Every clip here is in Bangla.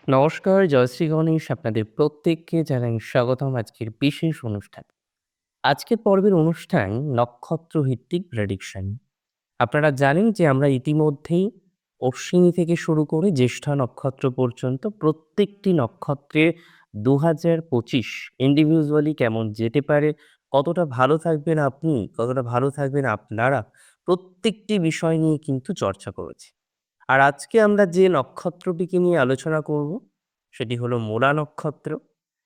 নমস্কার, জয়শ্রী গণেশ আপনাদের প্রত্যেককে জানাই স্বাগতম আজকের বিশেষ অনুষ্ঠান। আজকের পর্বের অনুষ্ঠান নক্ষত্র ভিত্তিক প্রেডিকশন। আপনারা জানেন যে আমরা ইতিমধ্যেই অশ্বিনী থেকে শুরু করে জ্যেষ্ঠা নক্ষত্র পর্যন্ত প্রত্যেকটি নক্ষত্রের ২০২৫ ইন্ডিভিজুয়ালি কেমন যেতে পারে, কতটা ভালো থাকবেন আপনি, কতটা ভালো থাকবেন আপনারা, প্রত্যেকটি বিষয় নিয়ে কিন্তু চর্চা করেছি। আর আজকে আমরা যে নক্ষত্রটিকে নিয়ে আলোচনা করব সেটি হলো মূলা নক্ষত্র।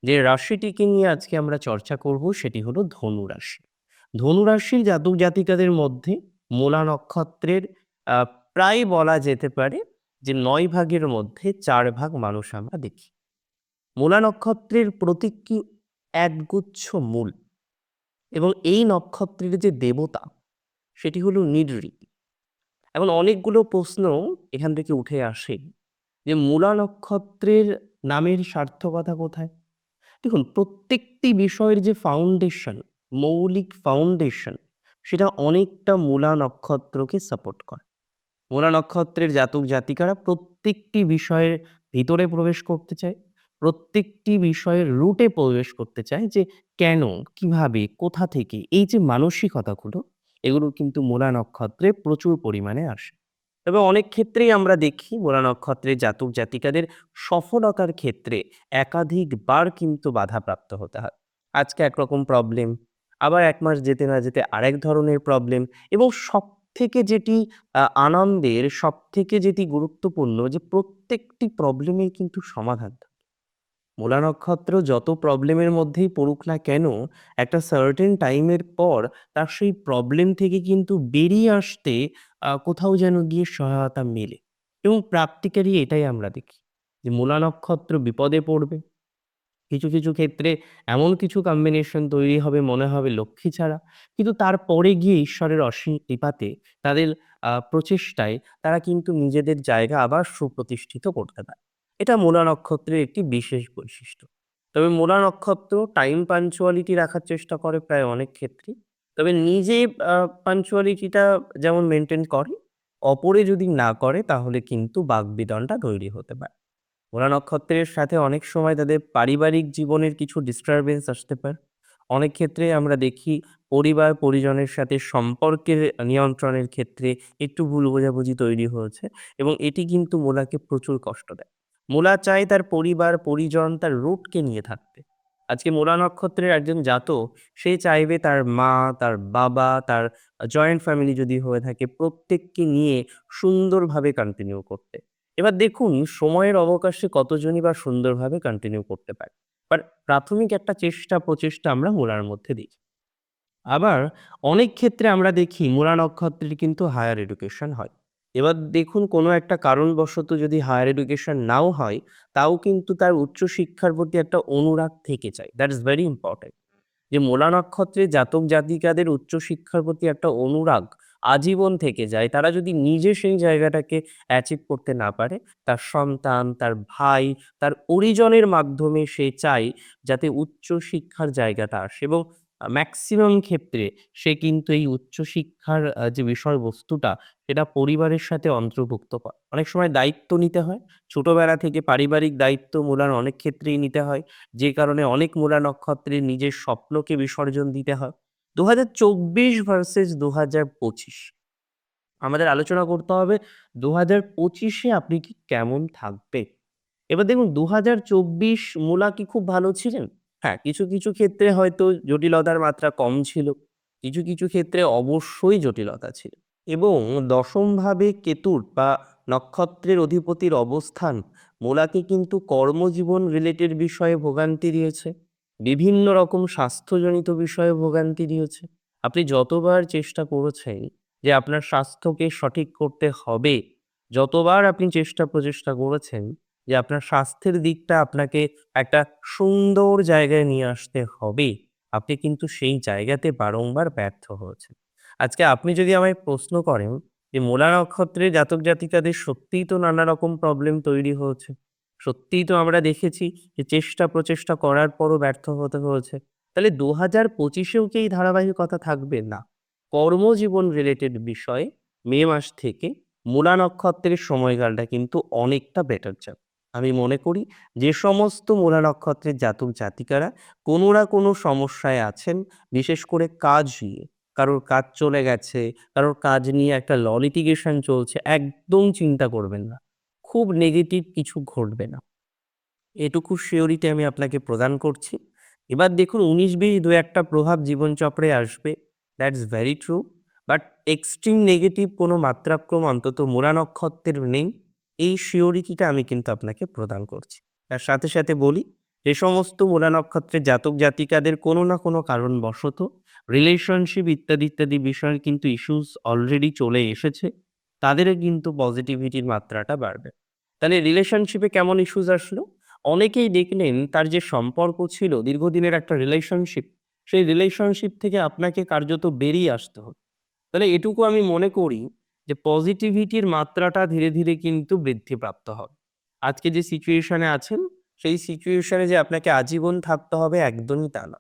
যে রাশিটিকে নিয়ে আজকে আমরা চর্চা করব সেটি হলো ধনু রাশি। ধনু রাশির জাতক জাতিকাদের মধ্যে মূলা নক্ষত্রের আহ, প্রায় বলা যেতে পারে যে ৯ ভাগের মধ্যে ৪ ভাগ মানুষ আমরা দেখি। মূলা নক্ষত্রের প্রতীক কি একগুচ্ছ মূল, এবং এই নক্ষত্রের যে দেবতা সেটি হলো নির্ঋতি। এখন অনেকগুলো প্রশ্ন এখান থেকে উঠে আসে যে মূলা নক্ষত্রের নামের সার্থকতা কোথায়? দেখুন, প্রত্যেকটি বিষয়ের যে ফাউন্ডেশন, মৌলিক ফাউন্ডেশন, সেটা অনেকটা মূলা নক্ষত্রকে সাপোর্ট করে। মূলা নক্ষত্রের জাতক জাতিকারা প্রত্যেকটি বিষয়ের ভিতরে প্রবেশ করতে চায়। প্রত্যেকটি বিষয়ের রুটে প্রবেশ করতে চায় যে কেন, কিভাবে, কোথা থেকে, এই যে মানসিকতাগুলো, এগুলো কিন্তু মূলা নক্ষত্রে প্রচুর পরিমাণে আসে। তবে অনেক ক্ষেত্রেই আমরা দেখি মূলা নক্ষত্রের জাতক জাতিকাদের সফলতার ক্ষেত্রে একাধিকবার কিন্তু বাধাপ্রাপ্ত হতে হয়। আজকে একরকম প্রবলেম, আবার ১ মাস যেতে না যেতে আরেক ধরনের প্রবলেম, এবং সবথেকে যেটি আনন্দের, সবথেকে যেটি গুরুত্বপূর্ণ, যে প্রত্যেকটি প্রবলেমের কিন্তু সমাধান থাকে। মূলা নক্ষত্র যত প্রবলেমের মধ্যেই পড়ুক না কেন, একটা সার্টেন টাইমের পর তার সেই প্রবলেম থেকে কিন্তু বেরিয়ে আসতে কোথাও যেন গিয়ে সহায়তা মেলে, এবং প্র্যাকটিক্যালি এটাই আমরা দেখি যে মূলা নক্ষত্র বিপদে পড়বে। কিছু, কিছু ক্ষেত্রে এমন কিছু কম্বিনেশন তৈরি হবে মনে হবে লক্ষ্মী ছাড়া। কিন্তু তারপরে গিয়ে ঈশ্বরের অসীম কৃপাতে তাদের প্রচেষ্টায় তারা কিন্তু নিজেদের জায়গা আবার সুপ্রতিষ্ঠিত করতে পারে। এটা মূলা নক্ষত্রের একটি বিশেষ বৈশিষ্ট্য। তবে মূলা নক্ষত্র টাইম পাঞ্চুয়ালিটি রাখার চেষ্টা করে প্রায় অনেক ক্ষেত্রেই। তবে নিজে পাঞ্চুয়ালিটিটা যেমন মেইনটেইন করে, অপরে যদি না করে তাহলে কিন্তু বাকবিতণ্ডা তৈরি হতে পারে। মূলা নক্ষত্রের সাথে অনেক সময় তাদের পারিবারিক জীবনের কিছু ডিস্টারবেন্স আসতে পারে। অনেক ক্ষেত্রে আমরা দেখি পরিবার পরিজনের সাথে সম্পর্কের নিয়ন্ত্রণের ক্ষেত্রে একটু ভুল বোঝাবুঝি তৈরি হয়েছে, এবং এটি কিন্তু মূলাকে প্রচুর কষ্ট দেয়। মূলা চায় তার পরিবার পরিজন, তার রুটকে নিয়ে থাকতে। আজকে মূলা নক্ষত্রের একজন জাতক, সে চাইবে তার মা, তার বাবা, তার জয়েন্ট ফ্যামিলি যদি হয়ে থাকে, প্রত্যেককে নিয়ে সুন্দরভাবে কন্টিনিউ করতে। এবার দেখুন, সময়ের অবকাশে কতজনই বা সুন্দরভাবে কন্টিনিউ করতে পারে। বাট প্রাথমিক একটা চেষ্টা প্রচেষ্টা আমরা মূলার মধ্যে দেখি। আবার অনেক ক্ষেত্রে আমরা দেখি মূলা নক্ষত্রের কিন্তু হায়ার এডুকেশন হয়। এবার দেখুন, কোনো একটা কারণবশত যদি হায়ার এডুকেশন নাও হয়, তাও কিন্তু তার উচ্চশিক্ষার প্রতি একটা অনুরাগ থেকে যায়। That is very important. যে মূলা নক্ষত্রের জাতক জাতিকাদের উচ্চশিক্ষার প্রতি একটা অনুরাগ আজীবন থেকে যায়। তারা যদি নিজে সেই জায়গাটাকে অ্যাচিভ করতে না পারে, তার সন্তান, তার ভাই, তার পরিজনের মাধ্যমে সে চায় যাতে উচ্চশিক্ষার জায়গাটা আসে, এবং মেক্সিমাম ক্ষেত্রে সে কিন্তু এই উচ্চশিক্ষার যে বিষয়বস্তুটা, সেটা পরিবারের সাথে অন্তর্ভুক্ত করে। অনেক সময় দায়িত্ব নিতে হয়। ছোটবেলা থেকে পারিবারিক দায়িত্ব মূলার অনেক ক্ষেত্রেই নিতে হয়। যে কারণে অনেক মূলা নক্ষত্রের নিজের স্বপ্নকে বিসর্জন দিতে হয়। ২০২৪ ভার্সেস ২০২৫, আমাদের আলোচনা করতে হবে ২০২৫ এ আপনি কি কেমন থাকবেন? এবার দেখুন, ২০২৪ মূলা কি খুব ভালো ছিলেন? হ্যাঁ, কিছু, কিছু ক্ষেত্রে হয়তো জটিলতার মাত্রা কম ছিল। কিছু, কিছু ক্ষেত্রে অবশ্যই জটিলতা ছিল। এবং দশমভাবে কেতুর বা নক্ষত্রের অধিপতির অবস্থান মূলাকে কিন্তু কর্মজীবন রিলেটেড বিষয়ে ভোগান্তি দিয়েছে। বিভিন্ন রকম স্বাস্থ্যজনিত বিষয়ে ভোগান্তি দিয়েছে। আপনি যতবার চেষ্টা করেছেন যে আপনার স্বাস্থ্যকে সঠিক করতে হবে, যতবার আপনি চেষ্টা প্রচেষ্টা করেছেন যে আপনার স্বাস্থ্যের দিকটা আপনাকে একটা সুন্দর জায়গায় নিয়ে আসতে হবে, আপনি কিন্তু সেই জায়গাতে বারংবার ব্যর্থ হয়েছেন। আজকে আপনি যদি আমায় প্রশ্ন করেন যে মূলা নক্ষত্রের জাতক জাতিকাদের সত্যিই তো নানা রকম প্রবলেম তৈরি হয়েছে। সত্যিই তো আমরা দেখেছি যে চেষ্টা প্রচেষ্টা করার পরও ব্যর্থ হতে হয়েছে। তাহলে ২০২৫ এও কি এই ধারাবাহিকতা থাকবে? না। কর্মজীবন রিলেটেড বিষয়ে মে মাস থেকে মূলা নক্ষত্রের সময়কালটা কিন্তু অনেকটা বেটার যাবে। আমি মনে করি যে সমস্ত মূলা নক্ষত্রের জাতক জাতিকারা কোনো না কোনো সমস্যায় আছেন, বিশেষ করে কাজ নিয়ে, কারোর কাজ চলে গেছে, কারোর কাজ নিয়ে একটা ল লিটিগেশন চলছে, একদম চিন্তা করবেন না, খুব নেগেটিভ কিছু ঘটবে না, এটুকু শিওরিটি আমি আপনাকে প্রদান করছি। এবার দেখুন ১৯-২০ দু-একটা প্রভাব জীবনচক্রে আসবে। That's very true. But extreme negative কোনো মাত্রাক্রম অন্তত মূলা নক্ষত্রের নেই। এই শিওরিটিটা আমি কিন্তু আপনাকে প্রদান করছি। তার সাথে, সাথে বলি যে সমস্ত মূলা নক্ষত্রের জাতক জাতিকাদের কোনো না কোনো কারণবশত রিলেশনশিপ ইত্যাদি, ইত্যাদি বিষয়ে কিন্তু ইস্যুস অলরেডি চলে এসেছে। তাদেরও কিন্তু পজিটিভিটির মাত্রাটা বাড়বে। তাহলে রিলেশনশিপে কেমন ইস্যুস আসলো? অনেকেই দেখলেন তার যে সম্পর্ক ছিল দীর্ঘদিনের একটা রিলেশনশিপ, সেই রিলেশনশিপ থেকে আপনাকে কার্যত বেরিয়ে আসতে হলো। তাহলে এটুকু আমি মনে করি যে পজিটিভিটির মাত্রাটা ধীরে, ধীরে কিন্তু বৃদ্ধিপ্রাপ্ত হবে। আজকে যে সিচুয়েশনে আছেন, সেই সিচুয়েশনে যে আপনাকে আজীবন থাকতে হবে একদমই তা না।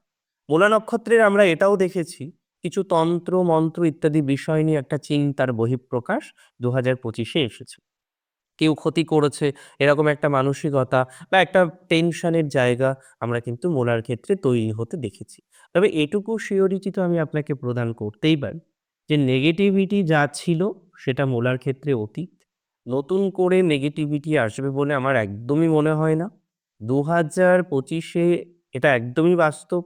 মূলা নক্ষত্রের আমরা এটাও দেখেছি, কিছু তন্ত্র, মন্ত্র ইত্যাদি বিষয় নিয়ে একটা চিন্তার বহিঃপ্রকাশ ২০২৫ এ এসেছে। কেউ ক্ষতি করেছে এরকম একটা মানসিকতা বা একটা টেনশনের জায়গা আমরা কিন্তু মূলার ক্ষেত্রে তৈরি হতে দেখেছি। তবে এটুকু সিওরিটি তো আমি আপনাকে প্রদান করতেই পারি যে নেগেটিভিটি যা ছিল সেটা মূলার ক্ষেত্রে অতীত। নতুন করে নেগেটিভিটি আসবে বলে আমার একদমই মনে হয় না। ২০২৫ এ এটা একদমই বাস্তব।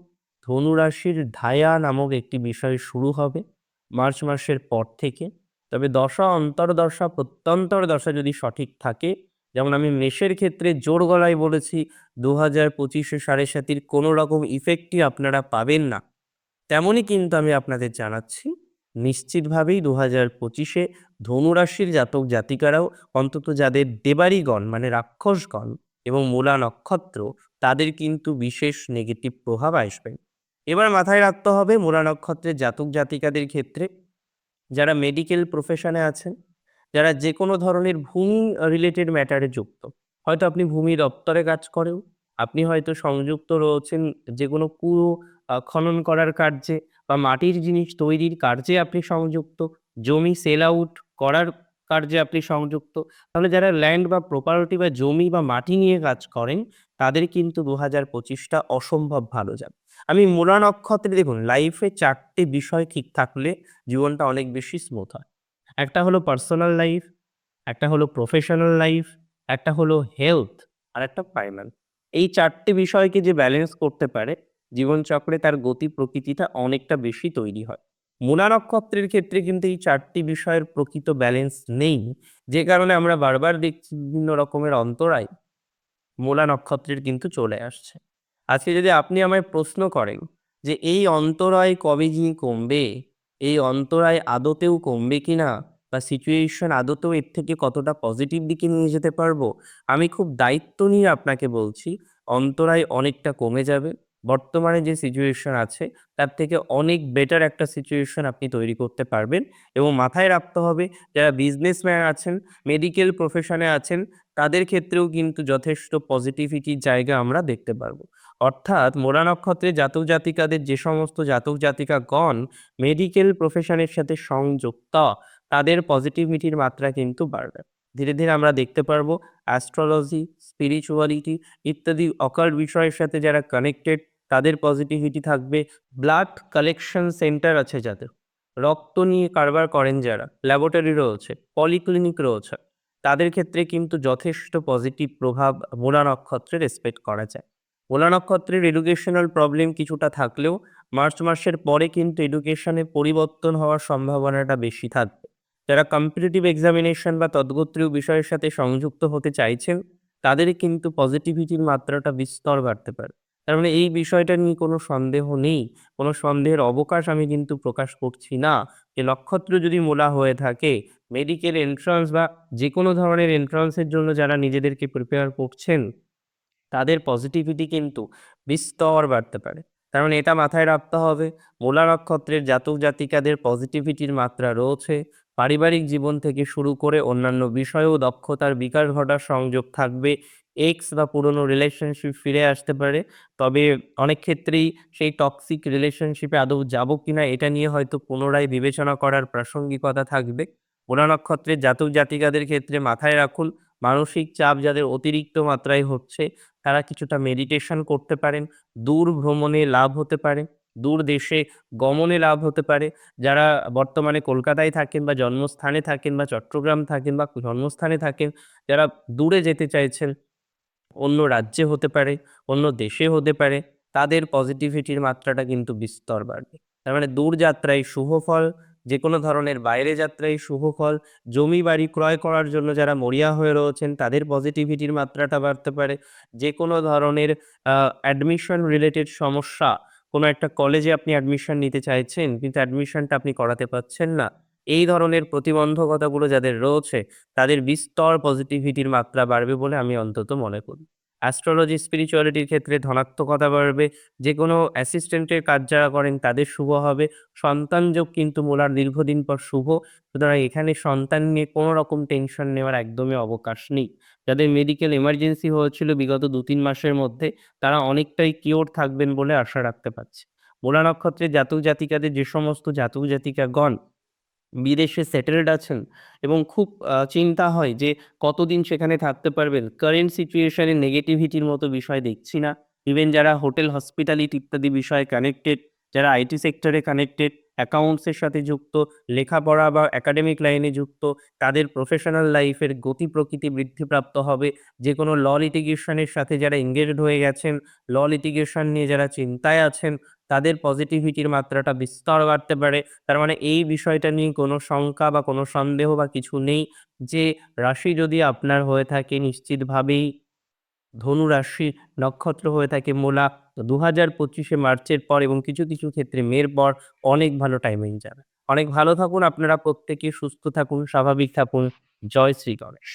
ধনু রাশির ধায়া নামক একটি বিষয় শুরু হবে মার্চ মাসের পর থেকে। তবে দশা, অন্তর্দশা, প্রত্যন্তর দশা যদি সঠিক থাকে, যেমন আমি মেষের ক্ষেত্রে জোর গলায় বলেছি ২০২৫ এ ৭.৫ কোনো রকম ইফেক্টই আপনারা পাবেন না। তেমনই কিন্তু আমি আপনাদের জানাচ্ছি, নিশ্চিতভাবেই ২০২৫ এ ধনুরাশির জাতক জাতিকারাও অন্তত যাদের দেবাড়িগণ মানে রাক্ষসগণ এবং মূলা নক্ষত্র, তাদের কিন্তু বিশেষ নেগেটিভ প্রভাব আসবে। এবার মাথায় রাখতে হবে মূলা নক্ষত্রের জাতক জাতিকাদের ক্ষেত্রে যারা মেডিকেল প্রফেশনে আছেন, যারা যেকোনো ধরনের ভূমি রিলেটেড ম্যাটারে যুক্ত। হয়তো আপনি ভূমি দপ্তরে কাজ করেন, আপনি হয়তো সংযুক্ত রয়েছেন যেকোনো কুয়ো খনন করার কার্যে বা মাটির জিনিস তৈরির কার্যে আপনি সংযুক্ত, জমি সেল আউট করার কার্যে আপনি সংযুক্ত। তাহলে যারা ল্যান্ড বা প্রপার্টি বা জমি বা মাটি নিয়ে কাজ করেন, তাদের কিন্তু ২০২৫ টা অসম্ভব ভালো যাবে। আমি মূলা নক্ষত্রে দেখুন লাইফে ৪ টে বিষয় ঠিক থাকলে জীবনটা অনেক বেশি স্মুথ হয়। একটা হলো পার্সোনাল লাইফ, একটা হলো প্রফেশনাল লাইফ, একটা হলো হেলথ, আরেকটা ফাইন্যান্স। এই ৪ টে বিষয়কে যে ব্যালেন্স করতে পারে, জীবনচক্রে তার গতি প্রকৃতিটা অনেকটা বেশি তৈরি হয়। মূলা নক্ষত্রের ক্ষেত্রে কিন্তু এই ৪ টি বিষয়ের প্রকৃত ব্যালেন্স নেই। যে কারণে আমরা বারবার দেখছি বিভিন্ন রকমের অন্তরায় মূলা নক্ষত্রের কিন্তু চলে আসছে। আজকে যদি আপনি আমায় প্রশ্ন করেন যে এই অন্তরায় কবে গিয়ে কমবে? এই অন্তরায় আদতেও কমবে কিনা? বা সিচুয়েশন আদতেও এর থেকে কতটা পজিটিভ দিকে নিয়ে যেতে পারবো? আমি খুব দায়িত্ব নিয়ে আপনাকে বলছি, অন্তরায় অনেকটা কমে যাবে। বর্তমানে যে সিচুয়েশন আছে তার থেকে অনেক বেটার একটা সিচুয়েশন আপনি তৈরি করতে পারবেন এবং মাথায় রাখতে হবে যারা বিজনেসম্যান আছেন, মেডিকেল প্রফেশনে আছেন তাদের ক্ষেত্রেও কিন্তু যথেষ্ট পজিটিভিটির জায়গা আমরা দেখতে পারবো। অর্থাৎ মূলা নক্ষত্রের জাতক জাতিকাদের যে সমস্ত জাতক জাতিকাগণ মেডিকেল প্রফেশনের সাথে সংযুক্ত, তাদের পজিটিভিটির মাত্রা কিন্তু বাড়বে। ধীরে, ধীরে আমরা দেখতে পারবো অ্যাস্ট্রোলজি, স্পিরিচুয়ালিটি ইত্যাদি অকাল্ট বিষয়ের সাথে যারা কানেক্টেড তাদের পজিটিভিটি থাকবে। ব্লাড কালেকশন সেন্টার আছে যাদের, রক্ত নিয়ে কারবার করেন যারা, ল্যাবরেটরি রয়েছে, পলিক্লিনিক রয়েছে, তাদের ক্ষেত্রে কিন্তু যথেষ্ট পজিটিভ প্রভাব মূলা নক্ষত্রের এক্সপেক্ট করা যায়। মূলা নক্ষত্রের এডুকেশনাল প্রবলেম কিছুটা থাকলেও মার্চ মাসের পরে কিন্তু এডুকেশনে পরিবর্তন হওয়ার সম্ভাবনাটা বেশি থাকবে। যারা কম্পিটিটিভ এক্সামিনেশন বা তদ্গোত্রীয় বিষয়ের সাথে সংযুক্ত হতে চাইছেন, তাদের কিন্তু পজিটিভিটির মাত্রাটা বিস্তর বাড়তে পারে। তার মানে এই বিষয়টা নিয়ে কোনো সন্দেহ নেই, কোনো সন্দেহের অবকাশ আমি কিন্তু প্রকাশ করছি না যে নক্ষত্র যদি মূলা হয়ে থাকে, মেডিকেল এন্ট্রান্স বা যেকোনো ধরনের এন্ট্রান্সের জন্য যারা নিজেদেরকে প্রিপেয়ার করছেন, তাদের পজিটিভিটি কিন্তু বিস্তর বাড়তে পারে। তার মানে এটা মাথায় রাখতে হবে, মূলা নক্ষত্রের জাতক জাতিকাদের পজিটিভিটির মাত্রা রয়েছে। পারিবারিক জীবন থেকে শুরু করে অন্যান্য বিষয়েও দক্ষতার বিকাশ ঘটার সংযোগ থাকবে। এক্স বা পুরনো রিলেশনশিপ ফিরে আসতে পারে। তবে অনেক ক্ষেত্রেই সেই টক্সিক রিলেশনশিপে আদৌ যাবো কিনা এটা নিয়ে হয়তো পুনরায় বিবেচনা করার প্রাসঙ্গিকতা থাকবে। মূলা নক্ষত্রের জাতক জাতিকাদের ক্ষেত্রে মাথায় রাখুন মানসিক চাপ যাদের অতিরিক্ত মাত্রায় হচ্ছে, তারা কিছুটা মেডিটেশন করতে পারেন। দূর ভ্রমণে লাভ হতে পারে, দূর দেশে গমনে লাভ হতে পারে। যারা বর্তমানে কলকাতায় থাকেন বা জন্মস্থানে থাকেন বা চট্টগ্রাম থাকেন বা জন্মস্থানে থাকেন, যারা দূরে যেতে চাইছেন, অন্য রাজ্যে হতে পারে, অন্য দেশে হতে পারে, তাদের পজিটিভিটির মাত্রাটা কিন্তু বিস্তর বাড়বে। তার মানে দূরযাত্রায় শুভ ফল, যেকোনো ধরনের বাইরে যাত্রায় শুভ ফল, জমি বাড়ি ক্রয় করার জন্য যারা মরিয়া হয়ে রয়েছেন তাদের পজিটিভিটির মাত্রাটা বাড়তে পারে। যেকোনো ধরনের অ্যাডমিশন রিলেটেড সমস্যা, কোনো একটা কলেজে আপনি অ্যাডমিশন নিতে চাইছেন কিন্তু অ্যাডমিশনটা আপনি করাতে পারছেন না। এই ধরনের প্রতিবন্ধকতাগুলো যাদের রয়েছে তাদের বিস্তর পজিটিভিটির মাত্রা বাড়বে বলে আমি অন্তত মনে করি। অ্যাস্ট্রোলজি, স্পিরিচুয়ালিটির ক্ষেত্রে ধনাত্মকতা বাড়বে। যেকোনো অ্যাসিস্ট্যান্টের কাজ যারা করেন তাদের শুভ হবে। সন্তান যোগ কিন্তু মূলার দীর্ঘদিন পর শুভ। সুতরাং এখানে সন্তান নিয়ে কোনো রকম টেনশন নেওয়ার একদমই অবকাশ নেই। যাদের মেডিকেল এমার্জেন্সি হয়েছিল বিগত ২-৩ মাসের মধ্যে, তারা অনেকটাই কিওর থাকবেন বলে আশা রাখতে পারছি। মূলা নক্ষত্রের জাতক জাতিকাদের যে সমস্ত জাতক জাতিকাগণ বিদেশে সেটেলড আছেন এবং খুব চিন্তা হয় যে কতদিন সেখানে থাকতে পারবেন। কারেন্ট সিচুয়েশন এ নেগেটিভিটির মতো বিষয় দেখছি না। ইভেন যারা হোটেল, হসপিটালিটি ইত্যাদি বিষয়ে কানেক্টেড, যারা আইটি সেক্টরে কানেক্টেড, অ্যাকাউন্টস এর সাথে যুক্ত, লেখাপড়া বা একাডেমিক লাইনে যুক্ত, তাদের প্রফেশনাল লাইফের গতি প্রকৃতি বৃদ্ধিপ্রাপ্ত হবে। যেকোনো ল লিটিগেশন এর সাথে যারা এনগেজড হয়ে গেছেন, ল লিটিগেশন নিয়ে যারা চিন্তায় আছেন, তাদের পজিটিভিটির মাত্রাটা বিস্তর বাড়তে পারে। তার মানে এই বিষয়টা নিয়ে কোনো শঙ্কা বা কোনো সন্দেহ বা কিছু নেই যে রাশি যদি আপনার হয়ে থাকে নিশ্চিতভাবেই ধনু রাশি, নক্ষত্র হয়ে থাকে মূলা, ২০২৫ মার্চের পর এবং কিছু, কিছু ক্ষেত্রে মের পর অনেক ভালো টাইমিং যাবে। অনেক ভালো থাকুন, আপনারা প্রত্যেকে সুস্থ থাকুন, স্বাভাবিক থাকুন। জয় শ্রী গণেশ।